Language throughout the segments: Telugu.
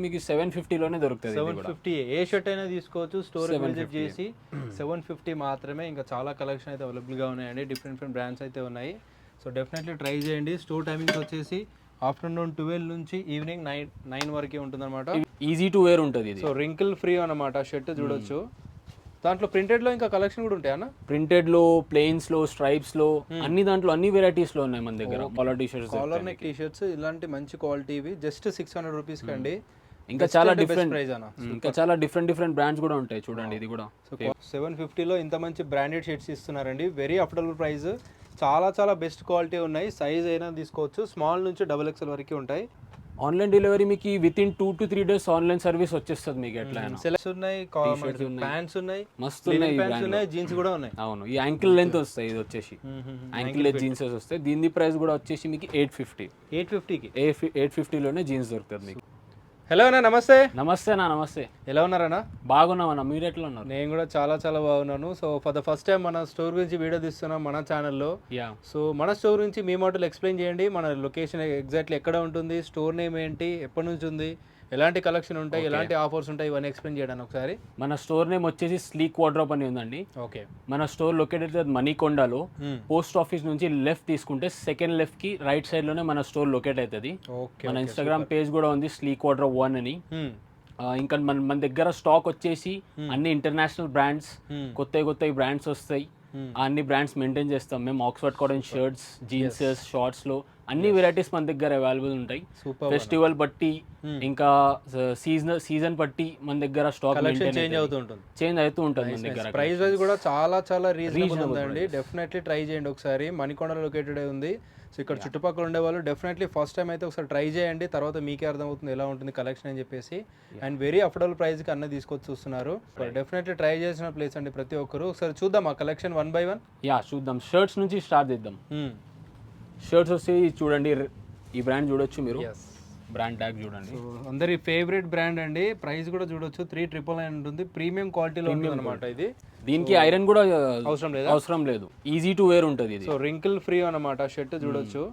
మీకు 750 లోనే దొరుకుతుంది. 750 ఏ షర్ట్ అయినా తీసుకోవచ్చు. స్టోర్ విజిట్ చేసి 750 మాత్రమే. ఇంకా చాలా కలెక్షన్ అయితే అవైలబుల్గా ఉన్నాయండి. డిఫరెంట్ బ్రాండ్స్ అయితే ఉన్నాయి. సో డెఫినెట్లీ ట్రై చేయండి. స్టోర్ టైమింగ్స్ వచ్చేసి ఆఫ్టర్నూన్ 12 నుంచి ఈవినింగ్ 9 వరకు ఉంటుంది అనమాట. ఈజీ టు వేర్ ఉంటుంది ఇది. సో రింకిల్ ఫ్రీ అనమాట షర్ట్ చూడొచ్చు. దాంట్లో ప్రింటెడ్ లో ఇంకా కలెక్షన్ కూడా ఉంటాయి అన్న. ప్రింటెడ్ లో, ప్లెయిన్స్ లో, స్ట్రైప్స్ లో అన్ని దాంట్లో అన్ని వెరైటీస్ లో ఉన్నాయి మన దగ్గర. Collar T shirts, collar neck T shirts ఇలాంటి మంచి క్వాలిటీ ఇవి జస్ట్ 600 రూపీస్ కండి. ఇంకా చాలా డిఫరెంట్ ప్రైస్ అన్న. ఇంకా చాలా డిఫరెంట్ బ్రాండ్స్ కూడా ఉంటాయి చూడండి. ఇది కూడా 750 లో ఇంత మంచి బ్రాండెడ్ షర్ట్స్ ఇస్తున్నారండి. Very affordable price. చాలా బెస్ట్ క్వాలిటీ ఉన్నాయి. సైజ్ అయినా తీసుకోవచ్చు. స్మాల్ నుంచి XXL వరకు ఉంటాయి. ఆన్లైన్ డెలివరీ మీకు with in 2 to 3 days online service వచ్చేస్తుంది మీకు. ఎట్లా సెలెక్ట్స్ ఉన్నాయి, ప్యాంట్స్ ఉన్నాయి, మస్తు ఉన్నాయి, జీన్స్ కూడా ఉన్నాయి. అవును, ఈ యాంకిల్ లెంత్ వస్తాయి. ఇది వచ్చేసి యాంకిల్ లెంత్ జీన్స్ వస్తాయి. దీని ప్రైస్ కూడా వచ్చేసి మీకు 850 లోనే జీన్స్ దొరుకుతుంది మీకు. హలో అన్న, నమస్తే. నమస్తే అన్న, నమస్తే. ఎలా ఉన్నారన్నా? బాగున్నామన్నా, మీరు ఎట్లా ఉన్నారు? నేను కూడా చాలా బాగున్నాను. So for the first time మన స్టోర్ గురించి వీడియో తీస్తున్నాం మన ఛానల్లో. సో మన స్టోర్ గురించి మీ మాటలు ఎక్స్ప్లెయిన్ చేయండి. మన లొకేషన్ ఎగ్జాక్ట్లీ ఎక్కడ ఉంటుంది, స్టోర్ నేమ్ ఏంటి, ఎప్పటి నుంచి ఉంది, ఎలాంటి కలెక్షన్ ఉంటాయి, ఎలాంటి ఆఫర్స్ ఉంటాయి, ఇవన్నీ ఎక్స్ప్లెయిన్ చేయడానికి ఒకసారి. మన స్టోర్ నేమ్ వచ్చేసి స్లీక్ వార్డ్రోబ్ అని ఉందండి. ఓకే. మన స్టోర్ లొకేటెడ్ మణికొండలో. పోస్ట్ ఆఫీస్ నుంచి లెఫ్ట్ తీసుకుంటే సెకండ్ లెఫ్ట్ కి రైట్ సైడ్ లోనే మన స్టోర్ లొకేట్ అవుతుంది. మన ఇన్స్టాగ్రామ్ పేజ్ కూడా ఉంది, స్లీక్ వార్డ్రోబ్ 1 అని. ఇంకా మన దగ్గర స్టాక్ వచ్చేసి అన్ని ఇంటర్నేషనల్ బ్రాండ్స్, కొత్త బ్రాండ్స్ వస్తాయి. అన్ని బ్రాండ్స్ మెయింటైన్ చేస్తాం మేము. ఆక్స్ఫర్డ్ కాటన్ షర్ట్స్, జీన్సెస్, షార్ట్స్ లో అన్ని వెరైటీస్ మన దగ్గర అవైలబుల్ ఉంటాయి. ఫెస్టివల్ బట్టి ఇంకా సీజన్ బట్టి మన దగ్గర స్టాక్ చేంజ్ అవుతూ ఉంటుంది మన దగ్గర. ప్రైస్ వైజ్ కూడా చాలా రీజనబుల్ ఉందండి. డెఫినెట్లీ ట్రై చేయండి ఒకసారి. మణికొండ లొకేటెడ్ ఉంది. సో ఇక్కడ చుట్టుపక్కల ఉండే వాళ్ళు డెఫినెట్లీ ఫస్ట్ టైం అయితే ఒకసారి ట్రై చేయండి. తర్వాత మీకే అర్థమవుతుంది ఎలా ఉంటుంది కలెక్షన్ అని చెప్పేసి. అండ్ వెరీ అఫోర్డబుల్ ప్రైస్కి అన్నీ తీసుకొచ్చి చూస్తున్నారు. డెఫినెట్లీ ట్రై చేసిన ప్లేస్ అండి ప్రతి ఒక్కరు. ఒకసారి చూద్దాం ఆ కలెక్షన్ 1 by 1. చూద్దాం. షర్ట్స్ నుంచి స్టార్ట్ చేద్దాం. షర్ట్స్ వచ్చి చూడండి, ఈ బ్రాండ్ చూడొచ్చు మీరు. బ్రాండ్ ట్యాగ్ చూడండి. అందరి ఫేవరెట్ బ్రాండ్ అండి. ప్రైస్ కూడా చూడొచ్చు, 399 ఉంటుంది. ప్రీమియం క్వాలిటీలో ఉంటుంది అనమాట ఇది. దీనికి ఐరన్ కూడా అవసరం లేదు. ఈజీ టు వేర్ ఉంటుంది ఇది. సో రింకిల్ ఫ్రీ అనమాట షర్ట్ చూడొచ్చు.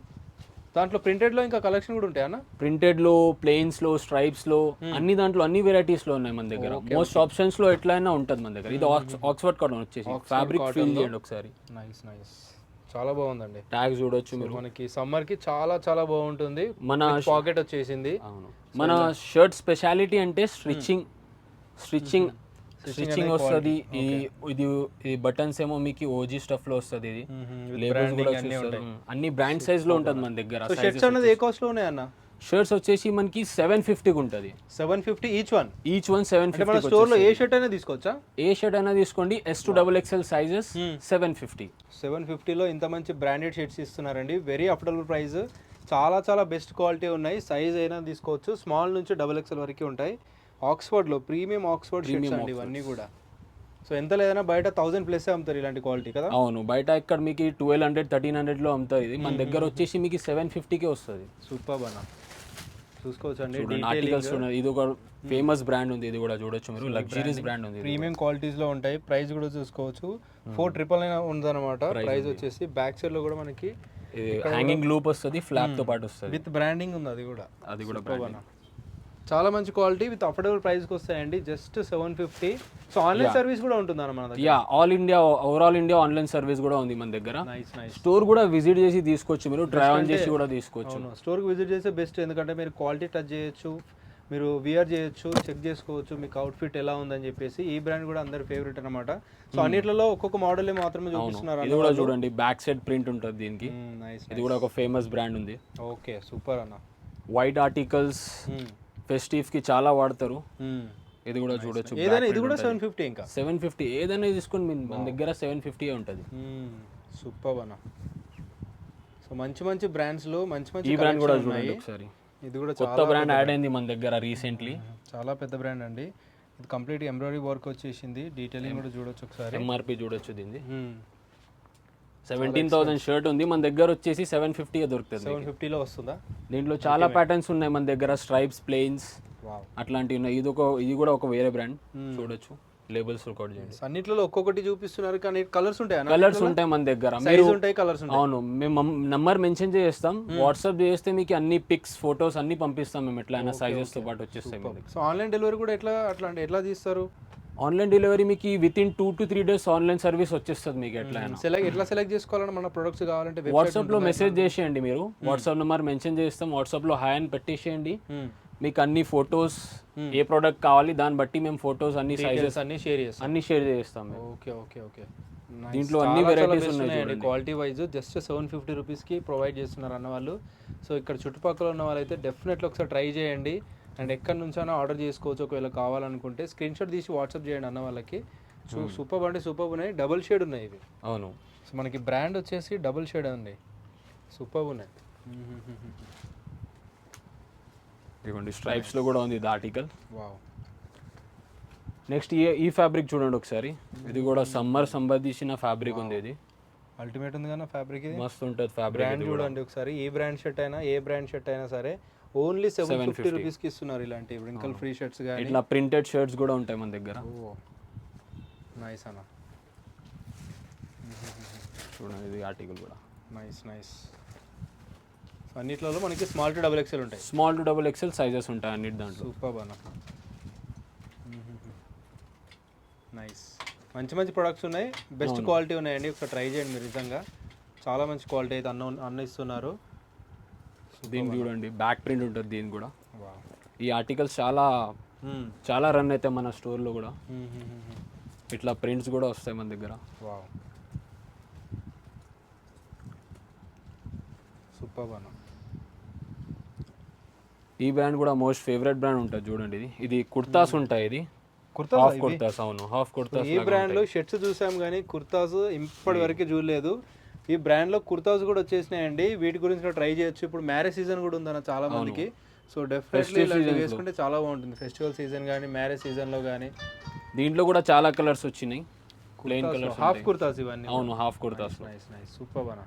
దాంట్లో ప్రింటెడ్ లో ఇంకా కలెక్షన్ కూడా ఉంటాయి అన్న. ప్రింటెడ్ లో, ప్లెయిన్స్ లో, స్ట్రైప్స్ లో అన్ని దాంట్లో అన్ని వెరైటీస్ లో ఉన్నాయి మన దగ్గర. మోస్ట్ ఆప్షన్స్ లో ఎట్లయినా ఉంటుంది మన దగ్గర. ఇది ఆక్స్ఫర్డ్ కాటన్ వచ్చేసి ఫ్యాబ్రిక్ ఫీల్ చేయండి ఒకసారి. నైస్ చాలా బాగుందండి. ట్యాగ్ చూడొచ్చు మీరు. మనకి సమ్మర్ కి చాలా బాగుంటుంది. మన పాకెట్ వచ్చేసింది. మన షర్ట్ స్పెషాలిటీ అంటే స్టిచ్చింగ్ వస్తుంది. ఇది బటన్స్ ఏమో మీకు ఓజీ స్టఫ్ లో వస్తుంది. ఇది లేబుల్స్ కూడా అన్ని బ్రాండ్ సైజ్ లో ఉంటుంది మన దగ్గర. షర్ట్స్ అనేది ఏ కాస్ట్ లో ఉన్నాయి అన్న? షర్ట్స్ వచ్చేసి మనకి 750 ఉంటుంది. 750 ఈచ్ వన్ 750. మన స్టోర్ లో ఏ షర్ట్ అయినా తీసుకోవచ్చా? ఏ షర్ట్ అయినా తీసుకోండి. S to XXL సైజెస్ 750 లో ఇంత మంచి బ్రాండెడ్ షర్ట్స్ ఇస్తున్నారండి. Very affordable price. చాలా బెస్ట్ క్వాలిటీ ఉన్నాయి. సైజ్ అయినా తీసుకోవచ్చు. స్మాల్ నుంచి XXL వరకు ఉంటాయి. ఆక్స్ఫర్డ్ లో ప్రీమియం ఆక్స్ఫర్డ్ షర్ట్స్ అండి ఇవన్నీ కూడా. సో ఎంత లేదన్నా బయట 1000+ అమ్ముతారు ఇలాంటి క్వాలిటీ కదా. అవును, బయట ఇక్కడ మీకు 1200-1300 లో అమ్ముతారు. ఇది మన దగ్గర వచ్చేసి మీకు 750కే వస్తుంది. సూపర్ అన్న, చూసుకోవచ్చు అండి. ఆర్టికల్స్ ఉన్నాయి. ఇది ఒక ఫేమస్ బ్రాండ్ ఉంది. ఇది కూడా చూడొచ్చు మీరు. లగ్జరీస్ బ్రాండ్ ఉంది. ప్రీమియం క్వాలిటీస్ లో ఉంటాయి. ప్రైస్ కూడా చూసుకోవచ్చు. 499 ఉందన్నమాట ప్రైస్ వచ్చేసి. బ్యాక్ సైడ్ లో కూడా మనకి హ్యాంగింగ్ లూప్ వస్తుంది, ఫ్లాప్ తో పాటు వస్తుంది. విత్ బ్రాండింగ్ ఉంది. అది కూడా బ్రాండింగ్. చాలా మంచి క్వాలిటీ విత్ అఫోర్డబుల్ ప్రైస్కి వస్తాయండి. జస్ట్ 750. సో ఆన్లైన్ సర్వీస్ కూడా ఉంటుందా మన దగ్గర? ఓవరాల్ ఇండియా ఆన్లైన్ సర్వీస్ కూడా ఉంది మన దగ్గర. స్టోర్ కూడా విజిట్ చేసి తీసుకోవచ్చు మీరు. ట్రై ఆన్ చేసి కూడా తీసుకోవచ్చు. స్టోర్ కి విజిట్ చేస్తే బెస్ట్. ఎందుకంటే మీరు క్వాలిటీ టచ్ చేయొచ్చు, మీరు వియర్ చేయొచ్చు, చెక్ చేసుకోవచ్చు మీకు అవుట్ఫిట్ ఎలా ఉందని చెప్పేసి. ఈ బ్రాండ్ కూడా అందరి ఫేవరెట్ అనమాట. సో అన్నిట్లలో ఒక్కొక్క మోడల్ మాత్రమే చూపిస్తున్నారు. ఇది కూడా చూడండి, బ్యాక్ సైడ్ ప్రింట్ ఉంటుంది దీనికి. ఇది కూడా ఒక ఫేమస్ బ్రాండ్ ఉంది. ఓకే, సూపర్ అన్న. వైట్ ఆర్టికల్స్ ఫెస్టివ్ కి చాలా వాడతారు. ఇది కూడా చూడొచ్చు. ఏదైనా ఇది కూడా 750. ఇంకా 750 ఏదైనా తీసుకొని మన దగ్గర 750 ఉంటుంది. సూపర్ అన్న. సో మంచి బ్రాండ్స్ లో మంచి ఈ బ్రాండ్ కూడా చూడండి ఒకసారి. ఇది కూడా కొత్త బ్రాండ్ యాడ్ అయింది మన దగ్గర రీసెంట్లీ. చాలా పెద్ద బ్రాండ్ అండి. ఇది కంప్లీట్ ఎంబ్రాయిడరీ వర్క్ వచ్చేసింది. డీటెయిలింగ్ కూడా చూడొచ్చు ఒకసారి. MRP చూడొచ్చు దీన్ని. 17,000 షర్ట్ ఉంది మన దగ్గర వచ్చేసి 750 దొరుకుతుంది. 750 లో వస్తుందా? దీంట్లో చాలా ప్యాటర్న్స్ ఉన్నాయి మన దగ్గర. స్ట్రైప్స్, ప్లెయిన్స్ అట్లాంటివి ఉన్నాయి. ఇది కూడా ఒక వేరే బ్రాండ్ చూడొచ్చు. లేబుల్స్ వర్కౌట్ చేయండి. అన్నిట్లో ఒక్కొక్కటి చూపిస్తున్నారు కానీ కలర్స్ ఉంటాయి, కలర్స్ ఉంటాయి మన దగ్గర. సైజ్ ఉంటాయి, కలర్స్ ఉంటాయి. అవును, మేము నంబర్ మెన్షన్ చేస్తాం, వాట్సాప్ చేస్తే మీకు అన్ని పిక్స్ ఫొటోస్ అన్ని పంపిస్తాం మేము, ఎట్లయినా సైజెస్ తో పాటు వచ్చేస్తాయి మీకు. సో ఆన్లైన్ డెలివరీ కూడా ఎట్లా తీస్తారు? ఆన్లైన్ డెలివరీ మీకు with in 2 to 3 days online service వచ్చేస్తుంది మీకు. ఎట్లయినా ఎట్లా సెలెక్ట్ చేసుకోవాలన్నా మన ప్రొడక్ట్స్ కావాలంటే వాట్సాప్ లో మెసేజ్ చేసేయండి మీరు, వాట్సాప్ నెంబర్ మెన్షన్ చేస్తాం, వాట్సాప్ లో హాయ్ అని పెట్టేసేయండి. మీకు అన్ని ఫొటోస్ ఏ ప్రోడక్ట్ కావాలి దాన్ని బట్టి మేము ఫొటోస్ అన్ని సైజెస్ అన్ని షేర్ చేస్తాం. Okay okay okay. దీంట్లో అన్ని వెరైటీస్ ఉన్నాయండి. క్వాలిటీ వైజ్ జస్ట్ 750 రూపీస్కి ప్రొవైడ్ చేస్తున్నారు అన్న వాళ్ళు. సో ఇక్కడ చుట్టుపక్కల ఉన్న వాళ్ళైతే డెఫినెట్లీ ఒకసారి ట్రై చేయండి. అండ్ ఎక్కడి నుంచైనా ఆర్డర్ చేసుకోవచ్చు, ఒకవేళ కావాలనుకుంటే స్క్రీన్ షాట్ తీసి వాట్సాప్ చేయండి అన్న వాళ్ళకి. సూపర్ అంటే సూపర్ ఉన్నాయి, డబుల్ షేడ్ ఉన్నాయి ఇవి. అవును, సో మనకి బ్రాండ్ వచ్చేసి డబుల్ షేడ్ ఉంది, సూపర్ ఉన్నాయి. ఇదిగోండి స్ట్రైప్స్ లో కూడా ఉంది ఇది ఆర్టికల్. వావ్. నెక్స్ట్ ఈ ఫ్యాబ్రిక్ చూడండి ఒకసారి, ఇది కూడా సమ్మర్ సంబంధించిన ఫ్యాబ్రిక్ ఉంది. ఇది అల్టిమేట్ ఉంది కదా ఫ్యాబ్రిక్, ఇది మస్తు ఉంటుంది ఫ్యాబ్రిక్. బ్రాండ్ చూడండి ఒకసారి, ఏ బ్రాండ్ షర్ట్ అయినా సరే ఓన్లీ 750 రూపీస్కి ఇస్తున్నారు. ఇలాంటి రింకల్ ఫ్రీ షర్ట్స్ కానీ ఇట్లా ప్రింటెడ్ షర్ట్స్ కూడా ఉంటాయి మన దగ్గర. నైస్ అన్న, చూడండి ఇది ఆర్టికల్ కూడా నైస్. అన్నిట్లో మనకి స్మాల్ టు డబుల్ ఎక్సెల్ ఉంటాయి, small to double XL sizes ఉంటాయి అన్నిటి దాంట్లో. సూపర్ అన్న, నైస్. మంచి ప్రొడక్ట్స్ ఉన్నాయి, బెస్ట్ క్వాలిటీ ఉన్నాయండి. ఒకసారి ట్రై చేయండి మీరు, నిజంగా చాలా మంచి క్వాలిటీ అయితే అన్న ఇస్తున్నారు. దీనికి చూడండి బ్యాక్ ప్రింట్ ఉంటుంది దీనికి కూడా. ఈ ఆర్టికల్స్ చాలా రన్ అవుతాయి మన స్టోర్లో కూడా. ఇట్లా ప్రింట్స్ కూడా వస్తాయి మన దగ్గర. సూపర్ అన్న. ఈ బ్రాండ్ కూడా మోస్ట్ ఫేవరెట్ బ్రాండ్ ఉంటుంది చూడండి. ఇది కుర్తాస్ ఉంటాయి, ఇది హాఫ్ కుర్తాస్. అవును, హాఫ్ కుర్తాస్. ఈ బ్రాండ్ లో షర్ట్స్ చూసాం కానీ కుర్తాస్ ఇప్పటి వరకు చూడలేదు. ఈ బ్రాండ్ లో కుర్తాస్ కూడా వచ్చేసినాయండి, వీటి గురించి ట్రై చేయొచ్చు. ఇప్పుడు మ్యారేజ్ సీజన్ కూడా ఉందన్న చాలా మందికి, సో డెఫినెట్లీ వేసుకుంటే చాలా బాగుంటుంది. ఫెస్టివల్ సీజన్ కానీ మ్యారేజ్ సీజన్ లో కానీ. దీంట్లో కూడా చాలా కలర్స్ వచ్చినాయి, ప్లెయిన్ కలర్స్, హాఫ్ కుర్తాస్ ఇవన్నీ. అవును, హాఫ్ కుర్తాస్. నైస్ సూపర్ అన్న.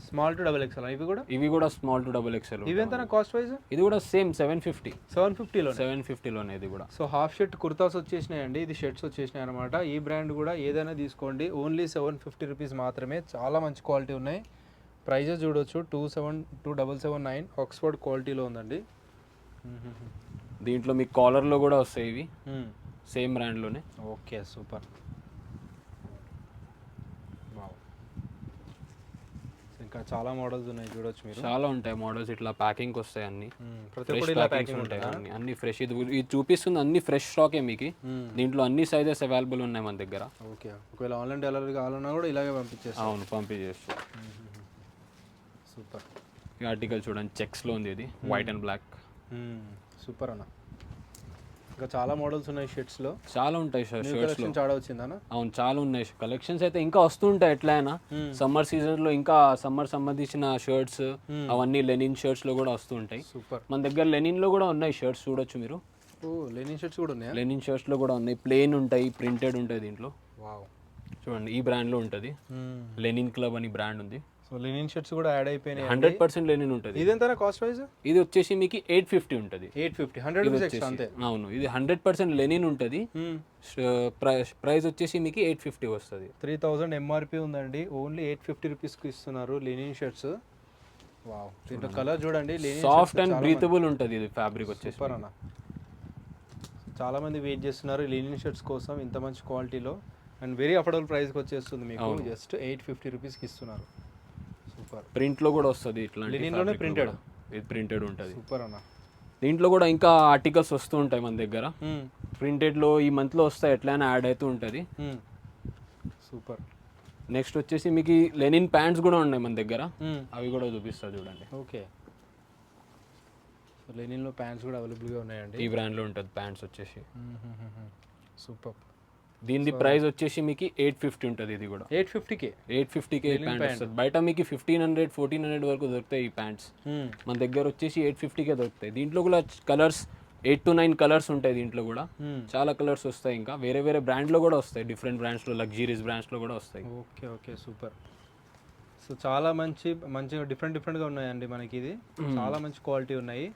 స్మాల్ టు డబుల్ ఎక్స్ఎల్ ఇవి కూడా స్మాల్ టు డబుల్ ఎక్స్ఎల్. ఇవి ఎంత కాస్ట్ వైజ్? ఇది కూడా సేమ్ 750 లోనే ఇది కూడా. సో హాఫ్ షర్ట్ కుర్తాస్ వచ్చేసినాయండి, ఇది షర్ట్స్ వచ్చేసినాయి అనమాట. ఈ బ్రాండ్ కూడా ఏదైనా తీసుకోండి, ఓన్లీ 750 రూపీస్ మాత్రమే. చాలా మంచి క్వాలిటీ ఉన్నాయి. ప్రైజెస్ చూడొచ్చు, 2779 ఆక్స్ఫర్డ్ క్వాలిటీలో ఉందండి. దీంట్లో మీకు కాలర్లో కూడా వస్తాయి ఇవి, సేమ్ బ్రాండ్లోనే. Okay super. ఇంకా చాలా మోడల్స్ ఉన్నాయి చూడొచ్చు మీరు, చాలా ఉంటాయి మోడల్స్. ఇట్లా ప్యాకింగ్ వస్తాయి అన్ని, ఉంటాయి అన్ని ఫ్రెష్. ఇది చూపిస్తుంది అన్ని ఫ్రెష్ స్టాకే మీకు. దీంట్లో అన్ని సైజెస్ అవైలబుల్ ఉన్నాయి మన దగ్గర. ఓకే, ఒకవేళ ఆన్లైన్ డెలివరీ కావాలన్నా కూడా ఇలాగే పంపించేస్తాం. అవును, పంపించేస్తాం. సూపర్. ఈ ఆర్టికల్ చూడండి, చెక్స్ లో ఉంది, ఇది వైట్ అండ్ బ్లాక్. సూపర్ అన్న. ఇంకా చాలా మోడల్స్ ఉన్నాయి షర్ట్స్ లో, చాలా ఉంటాయి షర్ట్స్ లో. చాలా వచ్చిందన్న. అవును, చాలా ఉన్నాయి కలెక్షన్స్ అయితే, ఇంకా వస్తుంటాయి. ఎట్లయినా సమ్మర్ సీజన్ లో ఇంకా సమ్మర్ సంబంధించిన షర్ట్స్ అవన్నీ లెనిన్ షర్ట్స్ లో కూడా వస్తుంటాయి. సూపర్. మన దగ్గర లెనిన్ లో కూడా ఉన్నాయి షర్ట్స్, చూడొచ్చు మీరు. లెనిన్ షర్ట్స్ కూడా ఉన్నాయి, లెనిన్ షర్ట్స్ లో కూడా ఉన్నాయి, ప్లెయిన్ ఉంటాయి, ప్రింటెడ్ ఉంటాయి దీంట్లో. వావ్. చూడండి ఈ బ్రాండ్ లో ఉంటుంది, లెనిన్ క్లబ్ అని బ్రాండ్ ఉంది. సో లెనిన్ షర్ట్స్ కూడా యాడ్ అయిపోయినాయి. 100% లెనిన్ ఉంటుంది. ఇది ఎంత కాస్ట్ వైజ్? ఇది వచ్చేసి మీకు 850 ఉంటుంది. 100 రూపీస్ ఎక్స్ట్రా అంతే. అవును, ఇది 100% లెనిన్ ఉంటుంది. ప్రైస్ వచ్చేసి మీకు 850 వస్తుంది. 3000 ఎంఆర్పి ఉందండి, ఓన్లీ 850 రూపీస్కి ఇస్తున్నారు లెనిన్ షర్ట్స్. వావ్. దీంట్లో కలర్ చూడండి, సాఫ్ట్ అండ్ బ్రీతబుల్ ఉంటుంది ఇది ఫ్యాబ్రిక్ వచ్చేసి. సూపర్ అన్న. చాలా మంది వెయిట్ చేస్తున్నారు లెనిన్ షర్ట్స్ కోసం ఇంత మంచి క్వాలిటీలో, అండ్ వెరీ అఫోర్డబుల్ ప్రైస్కి వచ్చేస్తుంది మీకు. జస్ట్ 850 రూపీస్కి ఇస్తున్నారు. సూపర్. ప్రింట్ లో కూడా వస్తుంది, ఇట్లా లెనిన్లోనే ప్రింటెడ్. ఇది ప్రింటెడ్ ఉంటుంది. సూపర్ అన్న. దీంట్లో కూడా ఇంకా ఆర్టికల్స్ వస్తూ ఉంటాయి మన దగ్గర. ప్రింటెడ్ లో ఈ మంత్ లో వస్తాయి, ఎట్లయినా యాడ్ అవుతూ ఉంటుంది. సూపర్. నెక్స్ట్ వచ్చేసి మీకు లెనిన్ ప్యాంట్స్ కూడా ఉన్నాయి మన దగ్గర, అవి కూడా చూపిస్తా చూడండి. ఓకే, లెనిన్ లో ప్యాంట్స్ కూడా అవైలబుల్గా ఉన్నాయండి. ఈ బ్రాండ్ లో ఉంటుంది ప్యాంట్స్ వచ్చేసి. సూపర్. దీని ప్రైస్ వచ్చేసి మీకు 850 ఉంటుంది. ఇది కూడా 850K ప్యాంట్ వస్తుంది. బయట మీకు 1500-1400 వరకు దొరుకుతాయి ఈ ప్యాంట్స్. మన దగ్గర వచ్చేసి 850K దొరుకుతాయి. దీంట్లో కూడా కలర్స్ 8 to 9 కలర్స్ ఉంటాయి. దీంట్లో కూడా చాలా కలర్స్ వస్తాయి. ఇంకా వేరే వేరే బ్రాండ్ లో కూడా వస్తాయి, డిఫరెంట్ బ్రాండ్స్ లో, లగ్జరీస్ బ్రాండ్స్ లో కూడా వస్తాయి. Okay super. సో చాలా మంచిగా డిఫరెంట్గా ఉన్నాయండి మనకి. ఇది చాలా మంచి క్వాలిటీ ఉన్నాయి.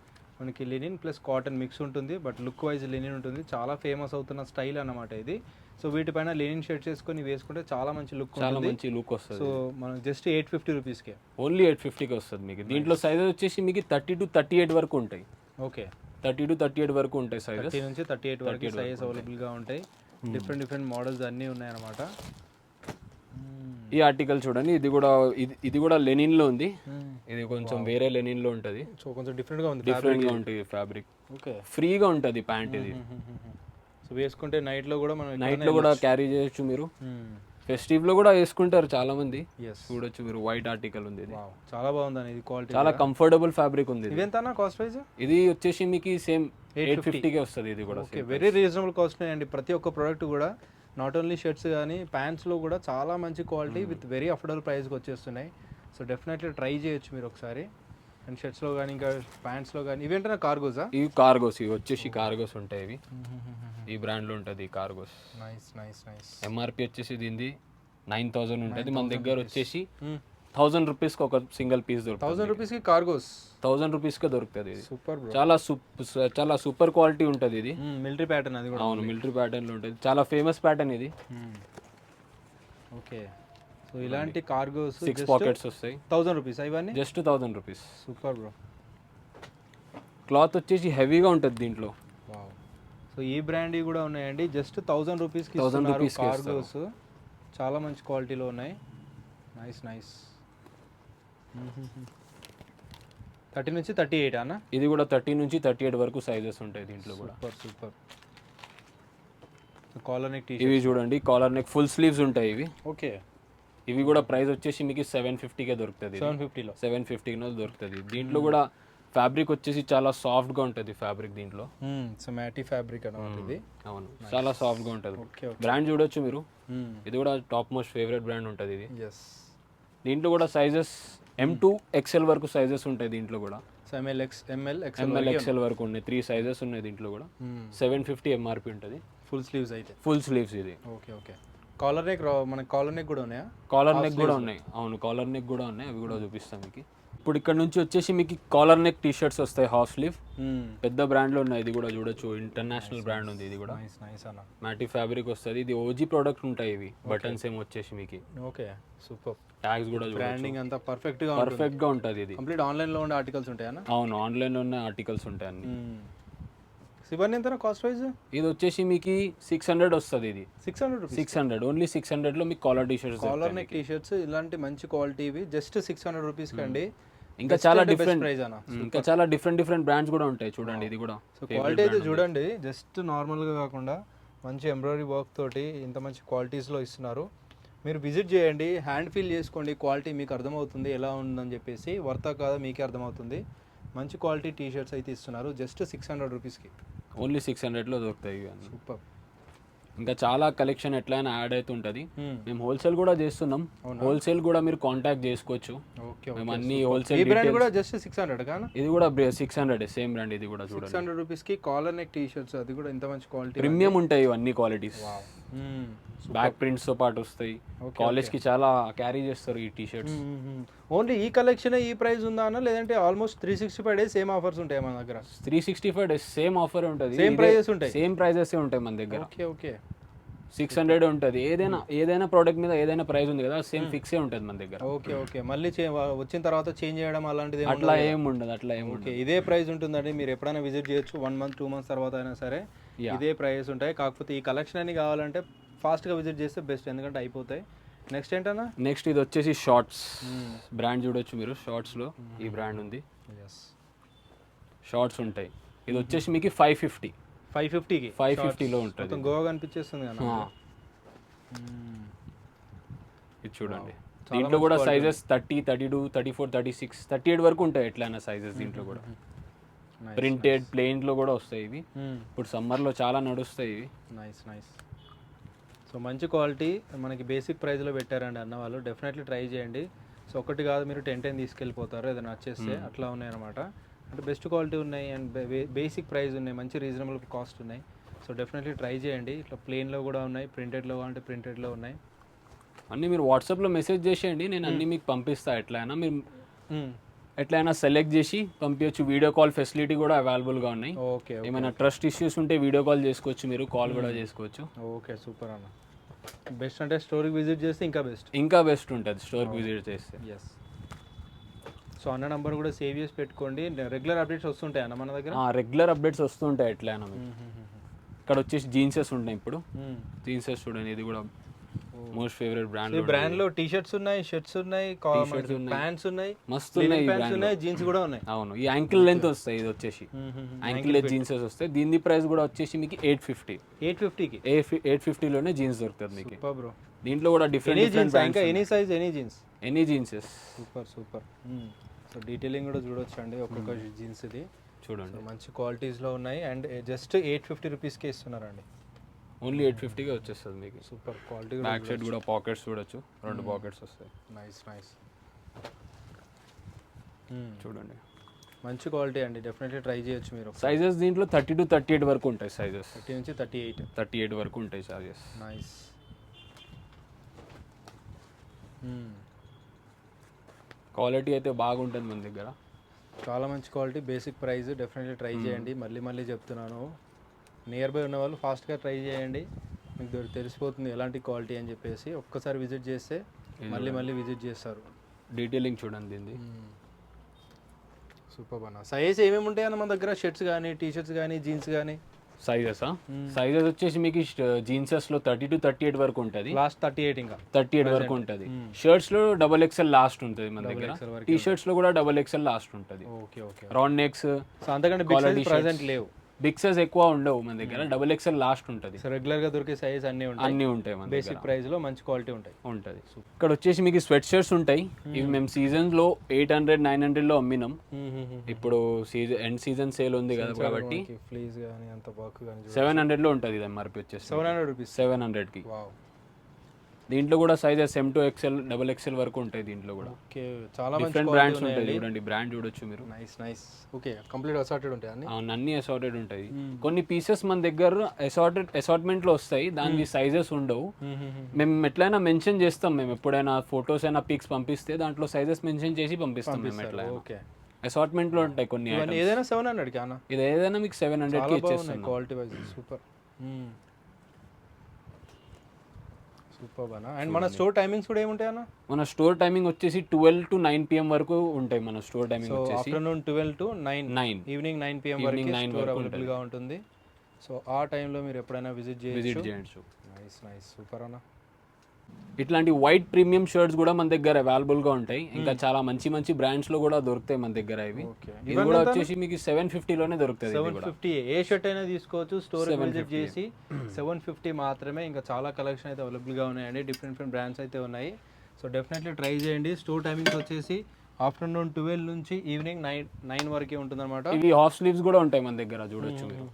మనకి లినిన్ ప్లస్ కాటన్ మిక్స్ ఉంటుంది, బట్ లుక్ వైజ్ లినిన్ ఉంటుంది. చాలా ఫేమస్ అవుతున్న స్టైల్ అన్నమాట ఇది. సో వీటిపైన లినిన్ షర్ట్ చేసుకొని వేసుకుంటే చాలా మంచి లుక్ చాలా ఉంటుంది. మంచి లుక్ వస్తుంది. సో మనం జస్ట్ 850 రూపీస్కే, ఓన్లీ 850కి వస్తుంది మీకు. దీంట్లో సైజెస్ వచ్చేసి మీకు 30 to 38 వరకు ఉంటాయి. ఓకే, 30 to 38 వరకు ఉంటాయి సైజెస్. 30 నుంచి 38 వరకు సైజెస్ అవైలబుల్గా ఉంటాయి. డిఫరెంట్ మోడల్స్ అన్నీ ఉన్నాయన్నమాట. ఈ ఆర్టికల్ చూడండి, ఇది కూడా లెనిన్ లో ఉంది. ఇది కొంచెం వేరే లెనిన్ లో ఉంటది. సో కొంచెం డిఫరెంట్గా ఉంది, డిఫరెంట్ గా ఉంటుంది ఫ్యాబ్రిక్. ఓకే, ఫ్రీగా ఉంటుంది ప్యాంట్ ఇది. సో వేసుకుంటే నైట్లో కూడా మనం నైట్ లో కూడా క్యారీ చేయొచ్చు మీరు. ఫెస్టివ్ లో కూడా వేసుకుంటారు చాలా మంది. చూడొచ్చు మీరు, వైట్ ఆర్టికల్ ఉంది ఇది. చాలా బాగుంది ఇది క్వాలిటీ, చాలా కంఫర్టబుల్ ఫ్యాబ్రిక్ ఉంది. ఇవెంత కాస్ట్ ప్రైస్? ఇది వచ్చేసి మీకు సేమ్ 850కే వస్తుంది. ఇది కూడా వెరీ రీజనబుల్ కాస్ట్ అండి. ప్రతి ఒక్క ప్రోడక్ట్ కూడా నాట్ ఓన్లీ షర్ట్స్ కానీ ప్యాంట్స్లో కూడా చాలా మంచి క్వాలిటీ విత్ వెరీ అఫోర్డబుల్ ప్రైస్కి వచ్చేస్తున్నాయి. సో డెఫినెట్లీ ట్రై చేయొచ్చు మీరు ఒకసారి. అండ్ షర్ట్స్లో కానీ ఇంకా ప్యాంట్స్లో కానీ. ఇవేంటన్నా కార్గోసా? ఇవి కార్గోస్, ఇవి వచ్చేసి కార్గోస్ ఉంటాయి. ఇవి ఈ బ్రాండ్లో ఉంటుంది cargos. Nice nice nice. MRP వచ్చేసి దీనిది 9000 ఉంటుంది. మన దగ్గర వచ్చేసి 1000 రూపీస్కి ఒక సింగిల్ పీస్ దొరుకుతుంది. 1000 రూపీస్కి కార్గోస్ 1000 రూపీస్కే దొరుకుతుంది. ఇది సూపర్ బ్రో, చాలా సూపర్ క్వాలిటీ ఉంటుంది ఇది. మిలిటరీ ప్యాటర్న్ అది కూడా. అవును, మిలిటరీ ప్యాటర్న్లో ఉంటుంది. చాలా ఫేమస్ ప్యాటర్న్ ఇది. ఓకే, సో ఇలాంటి కార్గోస్ 6 పాకెట్స్ వస్తాయి. 1000 రూపీస్ ఇవన్నీ, just 1000 rupees. Super bro. Cloth వచ్చేసి హెవీగా ఉంటుంది దీంట్లో. సో ఈ బ్రాండ్ కూడా ఉన్నాయండి. జస్ట్ 1000 రూపీస్కి 1000 రూపీస్ కార్గోస్. చాలా మంచి క్వాలిటీలో ఉన్నాయి. Nice nice. 30 నుంచి 38 అన్న? ఇది కూడా 30 నుంచి 38 వరకు సైజెస్ ఉంటాయి దీంట్లో కూడా. Super super. Collar neck T ఇవి చూడండి, కాలర్ నెక్ ఫుల్ స్లీవ్స్ ఉంటాయి ఇవి. ఓకే, ఇవి కూడా ప్రైస్ వచ్చేసి మీకు 750కే దొరుకుతుంది. 750లో 750 దొరుకుతుంది. దీంట్లో కూడా ఫ్యాబ్రిక్ వచ్చేసి చాలా సాఫ్ట్ గా ఉంటుంది ఫ్యాబ్రిక్ దీంట్లో. సో మ్యాటీ ఫ్యాబ్రిక్ అన్నమాట ఇది. అవును, చాలా సాఫ్ట్ గా ఉంటుంది. ఓకే, బ్రాండ్ చూడొచ్చు మీరు. ఇది కూడా టాప్ మోస్ట్ ఫేవరెట్ బ్రాండ్ ఉంటుంది ఇది. దీంట్లో కూడా సైజెస్ M2 XL వరకు సైజెస్ ఉంటాయి దీంట్లో కూడా. ML XL వరకు ఉన్నాయి. 3 సైజెస్ ఉన్నాయి దీంట్లో కూడా. 750 ఎంఆర్పి ఉంటుంది. ఫుల్ స్లీవ్స్ అయితే. ఫుల్ స్లీవ్స్ ఇది. Okay okay. కాలర్ నెక్, మనకి కాలర్ నెక్ కూడా ఉన్నాయా? కాలర్ నెక్ కూడా ఉన్నాయి. అవును, కాలర్ నెక్ కూడా ఉన్నాయి. అవి కూడా చూపిస్తాం మీకు. ఇప్పుడు ఇక్కడ నుంచి వచ్చేసి మీకు కాలర్ నెక్ టీ షర్ట్స్ వస్తాయి, హాఫ్ స్లీవ్. పెద్ద బ్రాండ్లో ఉన్నాయి. ఇది కూడా చూడొచ్చు, ఇంటర్నేషనల్ బ్రాండ్ ఉంది ఇది కూడా. మ్యాటీ ఫ్యాబ్రిక్ వస్తుంది. ఇది ఓజీ ప్రోడక్ట్ ఉంటాయి ఇవి. బటన్స్ ఏమో వచ్చేసి మీకు. Okay, super. ట్యాగ్స్ కూడా బ్రాండింగ్ అంతా పర్ఫెక్ట్ గా ఉంటుంది. ఇది కంప్లీట్ ఆన్లైన్ లో ఉండే ఆర్టికల్స్ ఉంటాయా? అవును, ఆన్లైన్ లో ఉన్న ఆర్టికల్స్ ఉంటాయి అన్ని. ఇవన్నీ ఎంత కాస్ట్ ప్రైస్? ఇది వచ్చేసి మీకు 600 వస్తుంది. ఇది 600 ఓన్లీ 600 లో మీకు collar T shirts, collar neck T shirts ఇలాంటి మంచి క్వాలిటీ ఇవి జస్ట్ 600 రూపీస్ కండి. ఇంకా చాలా డిఫరెంట్ డిఫరెంట్ బ్రాండ్స్ కూడా ఉంటాయి చూడండి. ఇది కూడా సో క్వాలిటీ అయితే చూడండి, జస్ట్ నార్మల్గా కాకుండా మంచి ఎంబ్రాయిడరీ వర్క్ తోటి ఇంత మంచి క్వాలిటీస్లో ఇస్తున్నారు. మీరు విజిట్ చేయండి, హ్యాండ్ ఫీల్ చేసుకోండి, క్వాలిటీ మీకు అర్థమవుతుంది ఎలా ఉందని చెప్పేసి. వర్తా కాదా మీకే అర్థమవుతుంది. మంచి క్వాలిటీ టీ షర్ట్స్ అయితే ఇస్తున్నారు జస్ట్ 600 రూపీస్కి. ఓన్లీ 600లో దొరుకుతాయి. సూపర్. ఇంకా చాలా కలెక్షన్ ఎట్లయినా యాడ్ అవుతుంటది. మేము హోల్సేల్ కూడా చేస్తున్నాం. హోల్సేల్ కూడా మీరు కాంటాక్ట్ చేసుకోవచ్చు. మేము అన్ని హోల్సేల్. ఈ బ్రాండ్ కూడా జస్ట్ 600 కానా? ఇది కూడా 600 సేమ్ బ్రాండ్. ఇది కూడా చూడండి 600 రూపీస్కి కాలర్ నెక్ టీ షర్ట్స్. అది కూడా ఇంత మంచి క్వాలిటీ, ప్రీమియం ఉంటాయి అన్ని క్వాలిటీస్. బ్యాక్ ప్రింట్స్ తో పాటు వస్తాయి. కాలేజ్ కి చాలా క్యారీ చేస్తారు ఈ టీ షర్ట్స్. ఓన్లీ ఈ కలెక్షన్ ఈ ప్రైస్ ఉందా అన్న, లేదంటే ఆల్మోస్ట్ 365 డేస్ సేమ్ ఆఫర్స్ ఉంటాయి మన దగ్గర? 365 డేస్ సేమ్ ఆఫర్ ఉంటుంది. సేమ్ ప్రైజెస్ ఉంటాయి. సేమ్ ప్రైజెస్ ఉంటాయి మన దగ్గర. Okay okay. 600 ఉంటుంది. ఏదైనా ప్రోడక్ట్ మీద ఏదైనా ప్రైస్ ఉంది కదా, సేమ్ ఫిక్సే ఉంటుంది మన దగ్గర. Okay okay. మళ్ళీ వచ్చిన తర్వాత చేంజ్ చేయడం అలాంటిది అట్లా ఏం ఉండదు. ఓకే, ఇదే ప్రైస్ ఉంటుందండి. మీరు ఎప్పుడైనా విజిట్ చేయొచ్చు. 1 మంత్ 2 మంత్స్ తర్వాత అయినా సరే ఇదే ప్రైస్ ఉంటాయి. కాకపోతే ఈ కలెక్షన్ అని కావాలంటే ఫాస్ట్గా విజిట్ చేస్తే బెస్ట్, ఎందుకంటే అయిపోతాయి. నెక్స్ట్ ఏంటన్నా? నెక్స్ట్ ఇది వచ్చేసి షార్ట్స్ బ్రాండ్ చూడొచ్చు మీరు. షార్ట్స్లో ఈ బ్రాండ్ ఉంది. షార్ట్స్ ఉంటాయి. ఇది వచ్చేసి మీకు 550లో ఉంటుంది. గోవా కనిపించేస్తుంది కదా ఇది చూడండి. దీంట్లో కూడా సైజెస్ 30, 32, 34, 36, 38 వరకు ఉంటాయి ఎట్లయినా సైజెస్. దీంట్లో కూడా ప్రింటెడ్ ప్లెయిన్లో కూడా వస్తాయి ఇవి. ఇప్పుడు సమ్మర్లో చాలా నడుస్తాయి ఇవి. Nice nice. సో మంచి క్వాలిటీ మనకి బేసిక్ ప్రైస్లో పెట్టారండి అన్న వాళ్ళు. డెఫినెట్లీ ట్రై చేయండి. సో ఒకటి కాదు, మీరు 10 తీసుకెళ్ళిపోతారు ఏదైనా వచ్చేస్తే. అట్లా ఉన్నాయన్నమాట. అంటే బెస్ట్ క్వాలిటీ ఉన్నాయి అండ్ బేసిక్ ప్రైస్ ఉన్నాయి, మంచి రీజనబుల్ కాస్ట్ ఉన్నాయి. సో డెఫినెట్లీ ట్రై చేయండి. ఇట్లా ప్లెయిన్లో కూడా ఉన్నాయి, ప్రింటెడ్లో అంటే ప్రింటెడ్లో ఉన్నాయి అన్నీ. మీరు వాట్సాప్లో మెసేజ్ చేసేయండి, నేను అన్నీ మీకు పంపిస్తాను. ఎట్లయినా మీరు ఎట్లయినా సెలెక్ట్ చేసి పంపించచ్చు. వీడియో కాల్ ఫెసిలిటీ కూడా అవైలబుల్గా ఉన్నాయి. ఓకే, ఏమైనా ట్రస్ట్ ఇష్యూస్ ఉంటే వీడియో కాల్ చేసుకోవచ్చు, మీరు కాల్ కూడా చేసుకోవచ్చు. ఓకే సూపర్ అన్న. బెస్ట్ అంటే స్టోర్కి విజిట్ చేస్తే ఇంకా బెస్ట్ ఉంటుంది స్టోర్కి విజిట్ చేస్తే. ఎస్. సో అన్న నంబర్ కూడా సేవ్ చేసి పెట్టుకోండి. రెగ్యులర్ అప్డేట్స్ వస్తుంటాయి అన్న మన దగ్గర. రెగ్యులర్ అప్డేట్స్ వస్తుంటాయి ఎట్లయినా. ఇక్కడ వచ్చేసి జీన్సెస్ ఉన్నాయి. ఇప్పుడు జీన్సెస్ చూడండి, ఇది కూడా మోస్ట్ ఫేవరెట్ బ్రాండ్. ఈ బ్రాండ్ లో టీ షర్ట్స్ ఉన్నాయి, షర్ట్స్ ఉన్నాయి, ప్యాంట్స్ ఉన్నాయి, మస్తు ఉన్నాయి, జీన్స్ కూడా ఉన్నాయి. అవును, ఈ యాంకిల్ లెంత్ వస్తాయి. ఇది వచ్చేసి యాంకిల్ లెంత్ జీన్సెస్ వస్తాయి. దీని ప్రైస్ కూడా వచ్చేసి మీకు 850కి 850లోనే జీన్స్ దొరుకుతుంది మీకు. Super bro. దీంట్లో కూడా డిఫరెంట్ ఇంకా any size any జీన్సెస్. Super. So detailing కూడా చూడొచ్చు అండి ఒక్కొక్క జీన్స్. ఇది చూడండి మంచి క్వాలిటీస్లో ఉన్నాయి అండ్ జస్ట్ 850 రూపీస్కే ఇస్తున్నారండి. ఓన్లీ 850గా వచ్చేస్తుంది మీకు. Super quality. బ్యాక్ సైడ్ కూడా పాకెట్స్ చూడొచ్చు, 2 పాకెట్స్ వస్తాయి. నైస్. చూడండి, మంచి క్వాలిటీ అండి, డెఫినెట్లీ ట్రై చేయొచ్చు మీరు. సైజెస్ దీంట్లో 30 to 38 వరకు ఉంటాయి సైజెస్. 30 నుంచి 38 వరకు ఉంటాయి సైజెస్. నైస్. క్వాలిటీ అయితే బాగుంటుంది మన దగ్గర, చాలా మంచి quality, basic price. Definitely try చేయండి. మళ్ళీ చెప్తున్నాను, నియర్ బై ఉన్న వాళ్ళు ఫాస్ట్గా ట్రై చేయండి, మీకు తెలిసిపోతుంది ఎలాంటి క్వాలిటీ అని చెప్పేసి. ఒక్కసారి విజిట్ చేస్తే మళ్ళీ విజిట్ చేస్తారు. డీటెయిలింగ్ చూడండి దీన్ని. సూపర్ అన్న. సైజ్ ఏమేమి ఉంటాయన్న మన దగ్గర? షర్ట్స్ కానీ, టీ షర్ట్స్ కానీ, జీన్స్ కానీ. సైజెస్ వచ్చేసి మీకు జీన్సెస్ లో 30 to 38 వరకు ఉంటుంది. లాస్ట్ 38 ఇంకా 38 వరకు ఉంటుంది. షర్ట్స్ లో XXL లాస్ట్ ఉంటుంది మన దగ్గర. టీ షర్ట్స్ లో కూడా XXL లాస్ట్ ఉంటుంది. రౌండ్ నెక్స్, అంతకంటే ప్రెజెంట్ లేవు. బిగ్ సైజ్ ఎక్కువ ఉండవు మన దగ్గర, XXL లాస్ట్ ఉంటుంది. రెగ్యులర్ గా దొరికే సైజ్ అన్ని ఉంటాయి మన బేసిక్ ప్రైస్ లో, మంచి క్వాలిటీ ఉంటుంది. ఇక్కడ వచ్చేసి మీకు స్వెట్ షర్ట్స్ ఉంటాయి. ఇవి మేము సీజన్ లో 800, 900 లో అమ్మినాం. ఇప్పుడు ఎండ్ సీజన్ సేల్ ఉంది కదా కాబట్టి 700 లో ఉంటుంది. ఇది ఎంఆర్పి వచ్చేసి 700కి. దీంట్లో కూడా sizes M to XL, XXL వరకు ఉంటాయి. దీంట్లో కూడా చాలా డిఫరెంట్ బ్రాండ్స్ ఉంటాయి. చూడండి, బ్రాండ్ చూడొచ్చు మీరు. నైస్. ఓకే, కంప్లీట్ అసార్టెడ్ ఉంటాయి అన్ని అసార్టెడ్ ఉంటాయి. కొన్ని పీసెస్ మన దగ్గర అసార్ట్మెంట్ లో వస్తాయి, దానికి సైజెస్ ఉండవు. మేము ఎట్లయినా మెన్షన్ చేస్తాం. మేము ఎప్పుడైనా ఫొటోస్ అయినా పిక్స్ పంపిస్తే దాంట్లో సైజెస్ మెన్షన్ చేసి పంపిస్తాం మేము. ఎట్లయినా అసార్ట్మెంట్ లో ఉంటాయి కొన్ని. ఏదైనా 700కి అన్న, ఇది ఏదైనా మీకు 700కి ఇచ్చేస్తాం. Quality wise super. అండ్ మన స్టోర్ టైమింగ్స్ కూడా ఏముంటాయి అన్న? మన స్టోర్ టైమింగ్ వచ్చేసి 12 to 9 PM వరకు ఉంటాయి. మన స్టోర్ టైమింగ్ వచ్చేసి ఆఫ్టర్నూన్ 12 to 9, ఈవినింగ్ 9 PM వరకు స్టోర్ అవైలబుల్ గా ఉంటుంది. సో ఆ టైంలో మీరు ఎప్పుడైనా విజిట్ చేయొచ్చు. నైస్. సూపర్ అన్న. ఇట్లాంటి వైట్ ప్రీమియం షర్ట్స్ కూడా మన దగ్గర అవైలబుల్ గా ఉంటాయి. ఇంకా చాలా మంచి బ్రాండ్స్ లో కూడా దొరుకుతాయి మన దగ్గర. ఇవి కూడా వచ్చేసి మీకు 750 లోనే దొరుకుతుంది. 750 ఏ షర్ట్ అయినా తీసుకోవచ్చు. స్టోర్ విజిట్ చేసి 750 మాత్రమే. ఇంకా చాలా కలెక్షన్ అయితే అవైలబుల్ గా ఉన్నాయండి, డిఫరెంట్ బ్రాండ్స్ అయితే ఉన్నాయి. సో డెఫినెట్లీ ట్రై చేయండి. స్టోర్ టైమింగ్స్ వచ్చేసి ఆఫ్టర్నూన్ 12 నుంచి ఈవినింగ్ 9 వరకే ఉంటుంది అనమాట. ఇవి హాఫ్ స్లీవ్స్ కూడా ఉంటాయి మన దగ్గర, చూడొచ్చు మీరు.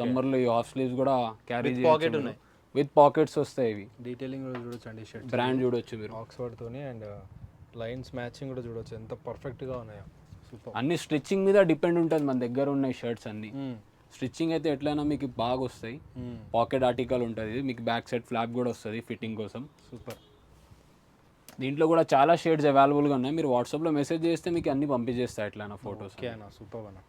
సమ్మర్ లో ఈ హాఫ్ స్లీవ్స్ కూడా క్యారీ పాకెట్ ఉన్నాయి, విత్ పాకెట్స్ వస్తాయి. ఇవి డీటెయిలింగ్ కూడా చూడొచ్చండి. షర్ట్ బ్రాండ్ చూడొచ్చు మీరు, ఆక్స్ఫర్డ్ తోని. అండ్ లైన్స్ మ్యాచింగ్ కూడా చూడొచ్చు, ఎంత పర్ఫెక్ట్ గా ఉన్నాయో. సూపర్. అన్ని స్టిచ్చింగ్ మీద డిపెండ్ ఉంటుంది మన దగ్గర ఉన్న షర్ట్స్ అన్ని. స్టిచ్చింగ్ అయితే ఎట్లయినా మీకు బాగా వస్తాయి. పాకెట్ ఆర్టికల్ ఉంటుంది, మీకు బ్యాక్ సైడ్ ఫ్లాప్ కూడా వస్తుంది ఫిట్టింగ్ కోసం. సూపర్. దీంట్లో కూడా చాలా షేడ్స్ అవైలబుల్గా ఉన్నాయి. మీరు వాట్సాప్లో మెసేజ్ చేస్తే మీకు అన్ని పంపించేస్తాయి ఎట్లయినా ఫొటోస్. సూపర్ అన్న.